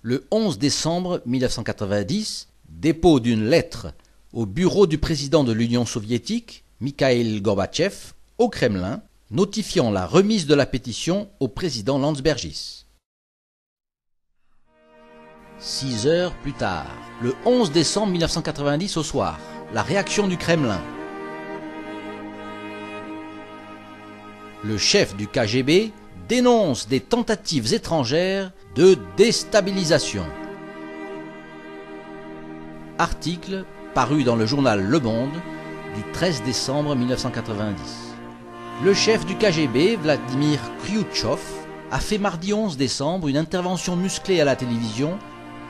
Le 11 décembre 1990, dépôt d'une lettre au bureau du président de l'Union soviétique, Mikhaïl Gorbatchev, au Kremlin, notifiant la remise de la pétition au président Landsbergis. 6 heures plus tard, le 11 décembre 1990 au soir, la réaction du Kremlin. Le chef du KGB dénonce des tentatives étrangères de déstabilisation. Article paru dans le journal Le Monde du 13 décembre 1990. Le chef du KGB, Vladimir Kryutchov, a fait mardi 11 décembre une intervention musclée à la télévision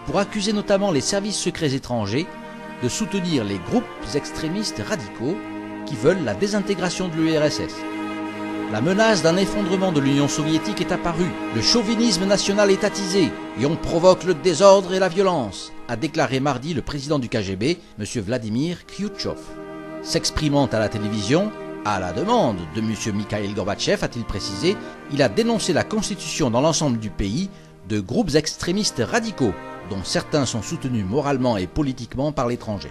pour accuser notamment les services secrets étrangers de soutenir les groupes extrémistes radicaux qui veulent la désintégration de l'URSS. La menace d'un effondrement de l'Union soviétique est apparue. Le chauvinisme national est attisé et on provoque le désordre et la violence, a déclaré mardi le président du KGB, M. Vladimir Kryutchov. S'exprimant à la télévision, à la demande de M. Mikhaïl Gorbatchev, a-t-il précisé, il a dénoncé la constitution dans l'ensemble du pays de groupes extrémistes radicaux, dont certains sont soutenus moralement et politiquement par l'étranger.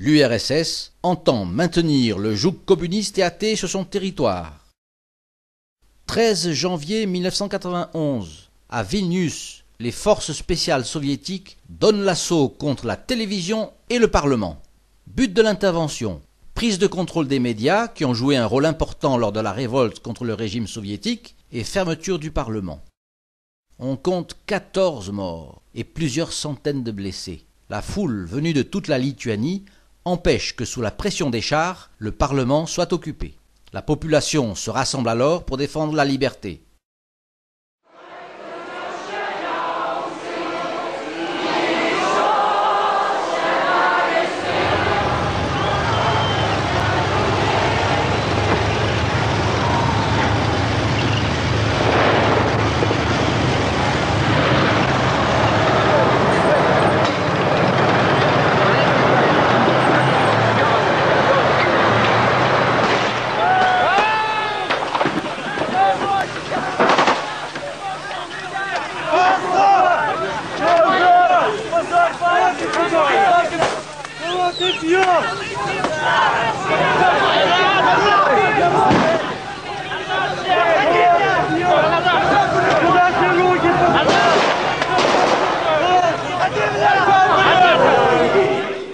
L'URSS entend maintenir le joug communiste et athée sur son territoire. 13 janvier 1991, à Vilnius, les forces spéciales soviétiques donnent l'assaut contre la télévision et le Parlement. But de l'intervention, prise de contrôle des médias qui ont joué un rôle important lors de la révolte contre le régime soviétique et fermeture du Parlement. On compte 14 morts et plusieurs centaines de blessés. La foule venue de toute la Lituanie empêche que sous la pression des chars, le Parlement soit occupé. La population se rassemble alors pour défendre la liberté.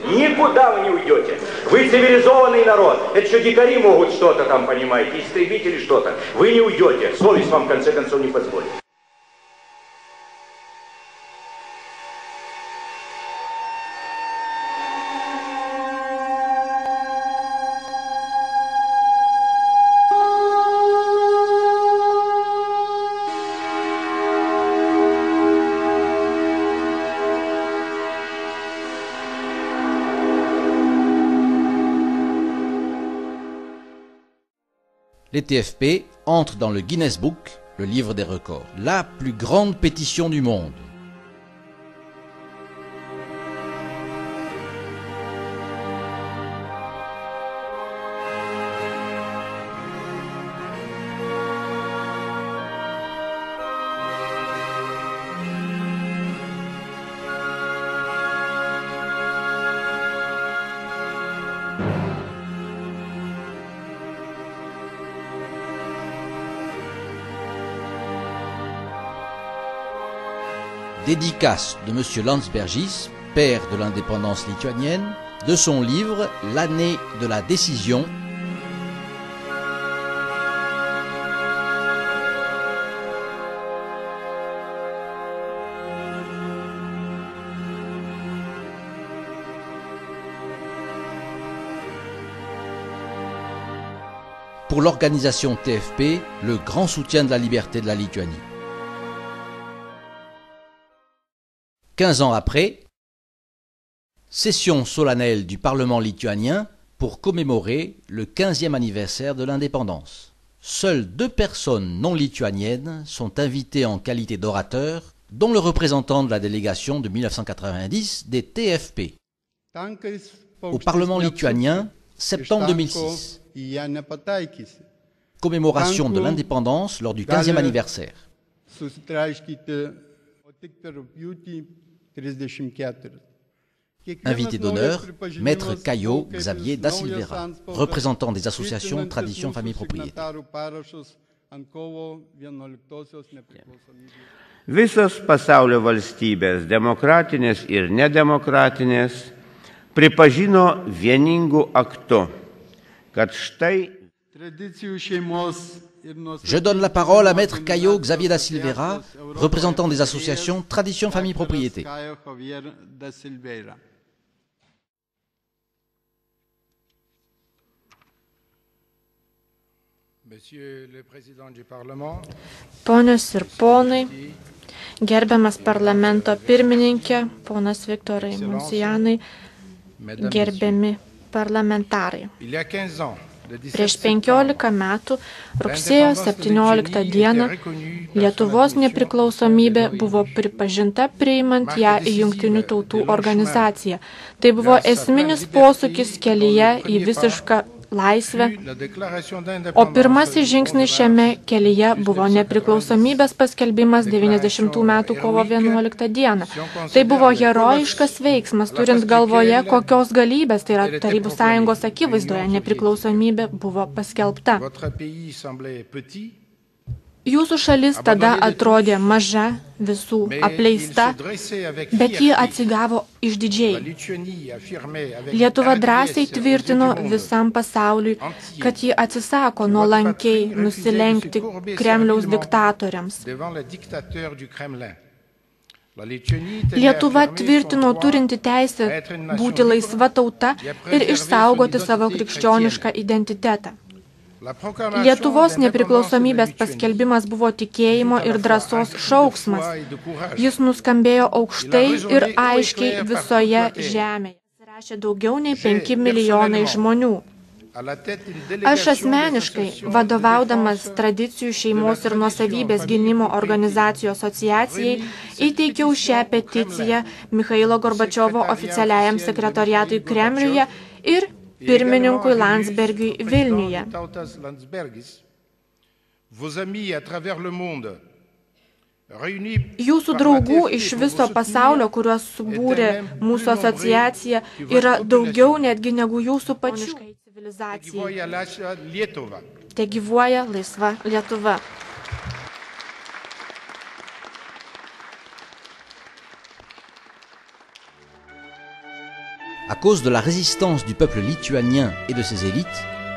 Никуда вы не уйдете. Вы цивилизованный народ. Это что, дикари могут что-то там, понимаете, истребители что-то. Вы не уйдете. Совесть вам, в конце концов, не позволит. Les TFP entrent dans le Guinness Book, le livre des records, la plus grande pétition du monde. Dédicace de M. Landsbergis, père de l'indépendance lituanienne, de son livre « L'année de la décision ». Pour l'organisation TFP, le grand soutien de la liberté de la Lituanie. 15 ans après, session solennelle du Parlement lituanien pour commémorer le 15e anniversaire de l'indépendance. Seules 2 personnes non lituaniennes sont invitées en qualité d'orateurs, dont le représentant de la délégation de 1990 des TFP. Au Parlement lituanien, septembre 2006. Commémoration de l'indépendance lors du 15e anniversaire. Invité d'honneur, Maître Caio Xavier da Silveira, représentant des associations Tradition Famille Propriété. Visos pasaulio valstybės, demokratinės ir nedemokratinės, pripažino vieningu aktu, kad štai. Je donne la parole à Maître Caio Xavier da Silveira, représentant des associations Tradition Famille Propriété. Ponios ir ponai, gerbiamas parlamento pirmininkė, ponas Viktorai Munsijanai, gerbiami parlamentarai. Prieš 15 metų, rugsėjo 17 dieną, Lietuvos nepriklausomybė buvo pripažinta priimant ją į Jungtinių tautų organizaciją. Tai buvo esminis posūkis kelyje į visišką laisvę, o pirmasis žingsnis šiame kelyje buvo nepriklausomybės paskelbimas 90 metų kovo 11 dieną. Tai buvo herojiškas veiksmas, turint galvoje, kokios galybės, tai yra Tarybų Sąjungos akivaizdoje, nepriklausomybė buvo paskelbta. Jūsų šalis tada atrodė maža, visų apleista, bet ji atsigavo išdidžiai. Lietuva drąsiai tvirtino visam pasauliui, kad ji atsisako nuolankiai nusilenkti Kremliaus diktatoriams. Lietuva tvirtino turinti teisę būti laisva tauta ir išsaugoti savo krikščionišką identitetą. Lietuvos nepriklausomybės paskelbimas buvo tikėjimo ir drąsos šauksmas. Jis nuskambėjo aukštai ir aiškiai visoje žemėje. Rašė daugiau nei 5 milijonai žmonių. Aš asmeniškai, vadovaudamas Tradicijų šeimos ir nuosavybės gynimo organizacijų asociacijai, įteikiau šią peticiją Michailo Gorbačiovo oficialiajam sekretoriatui Kremliuje ir pirmininkui Landsbergiui Vilniuje. Jūsų draugų iš viso pasaulio, kuriuos subūrė mūsų asociacija, yra daugiau netgi negu jūsų pačių civilizacijai. Te gyvuoja laisva Lietuva. À cause de la résistance du peuple lituanien et de ses élites,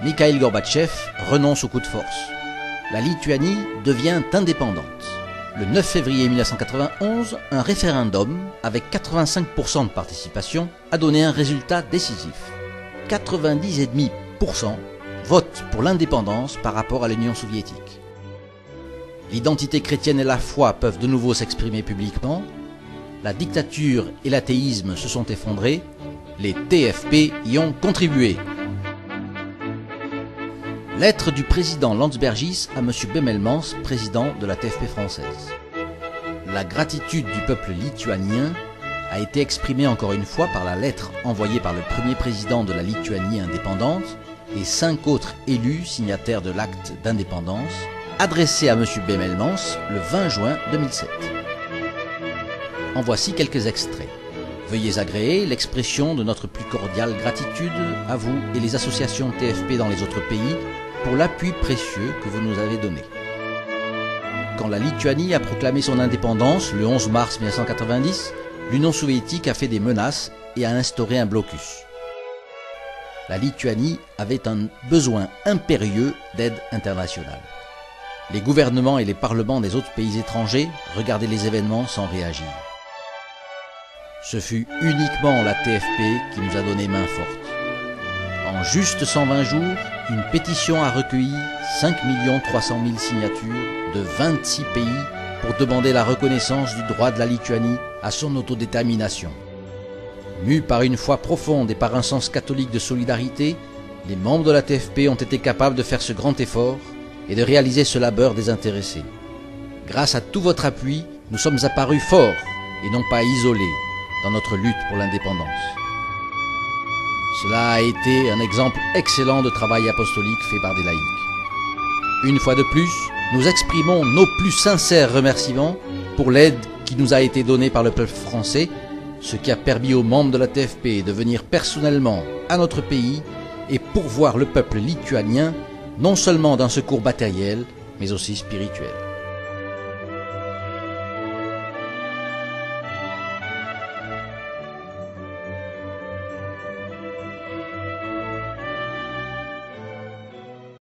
Mikhail Gorbatchev renonce au coup de force. La Lituanie devient indépendante. Le 9 février 1991, un référendum avec 85% de participation a donné un résultat décisif. 90,5% votent pour l'indépendance par rapport à l'Union soviétique. L'identité chrétienne et la foi peuvent de nouveau s'exprimer publiquement. La dictature et l'athéisme se sont effondrés. Les TFP y ont contribué. Lettre du président Landsbergis à M. Bemelmans, président de la TFP française. La gratitude du peuple lituanien a été exprimée encore une fois par la lettre envoyée par le premier président de la Lituanie indépendante et 5 autres élus signataires de l'acte d'indépendance, adressée à M. Bemelmans le 20 juin 2007. En voici quelques extraits. Veuillez agréer l'expression de notre plus cordiale gratitude à vous et les associations TFP dans les autres pays pour l'appui précieux que vous nous avez donné. Quand la Lituanie a proclamé son indépendance le 11 mars 1990, l'Union soviétique a fait des menaces et a instauré un blocus. La Lituanie avait un besoin impérieux d'aide internationale. Les gouvernements et les parlements des autres pays étrangers regardaient les événements sans réagir. Ce fut uniquement la TFP qui nous a donné main forte. En juste 120 jours, une pétition a recueilli 5 300 000 signatures de 26 pays pour demander la reconnaissance du droit de la Lituanie à son autodétermination. Mus par une foi profonde et par un sens catholique de solidarité, les membres de la TFP ont été capables de faire ce grand effort et de réaliser ce labeur désintéressé. Grâce à tout votre appui, nous sommes apparus forts et non pas isolés dans notre lutte pour l'indépendance. Cela a été un exemple excellent de travail apostolique fait par des laïcs. Une fois de plus, nous exprimons nos plus sincères remerciements pour l'aide qui nous a été donnée par le peuple français, ce qui a permis aux membres de la TFP de venir personnellement à notre pays et pourvoir le peuple lituanien non seulement d'un secours matériel, mais aussi spirituel.